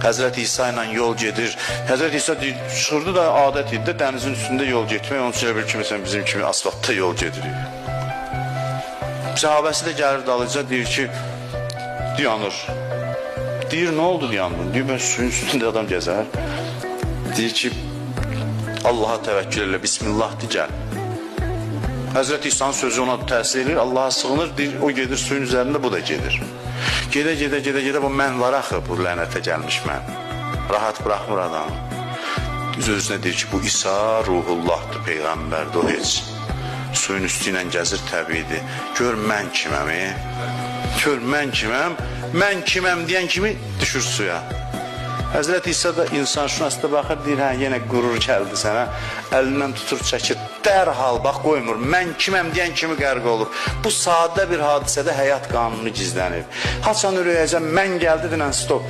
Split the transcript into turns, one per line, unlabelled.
Həzrət İsa ilə yol gedir. Həzrət İsa çıxırdı da adət idi də dənizin üstündə yol getmək. Onun üçün bir kimi bizim kimi asfaltda yol gedirik. Sahabəsi də gəlir dalıca deyir ki, dayanır. Deyir, nə oldu dayandın? Deyir, mən suyun üstündə adam gəzər. Deyir ki, Allaha təvəkkül elə, Bismillah de, gəl. Həzrət İsa'nın sözü ona təsir edir, Allaha sığınır, deyir, o gedir suyun üzərində, bu da gedir. Gedə, bu mən var axı, bu lənətə gəlmiş mən. Rahat bıraxmır adamı. Öz-özünə deyir ki, bu İsa ruhullahdır, Peyğəmbərdir, o heç. Suyun üstü ilə gəzir, təbiidir. Gör mən kiməm, Gör mən kiməm, mən kiməm deyən kimi düşür suya. Həzrət İsa da insanşünasda baxır, deyir, hə, yenə qürur gəldi sənə, əlindən tutur, çəkir, dərhal, bax, qoymur, mən kiməm deyən kimi qərq olur. Bu sadə bir hadisədə həyat qanunu gizlənir. Haçan ürəyəcəm, mən gəldi, dinən, stop.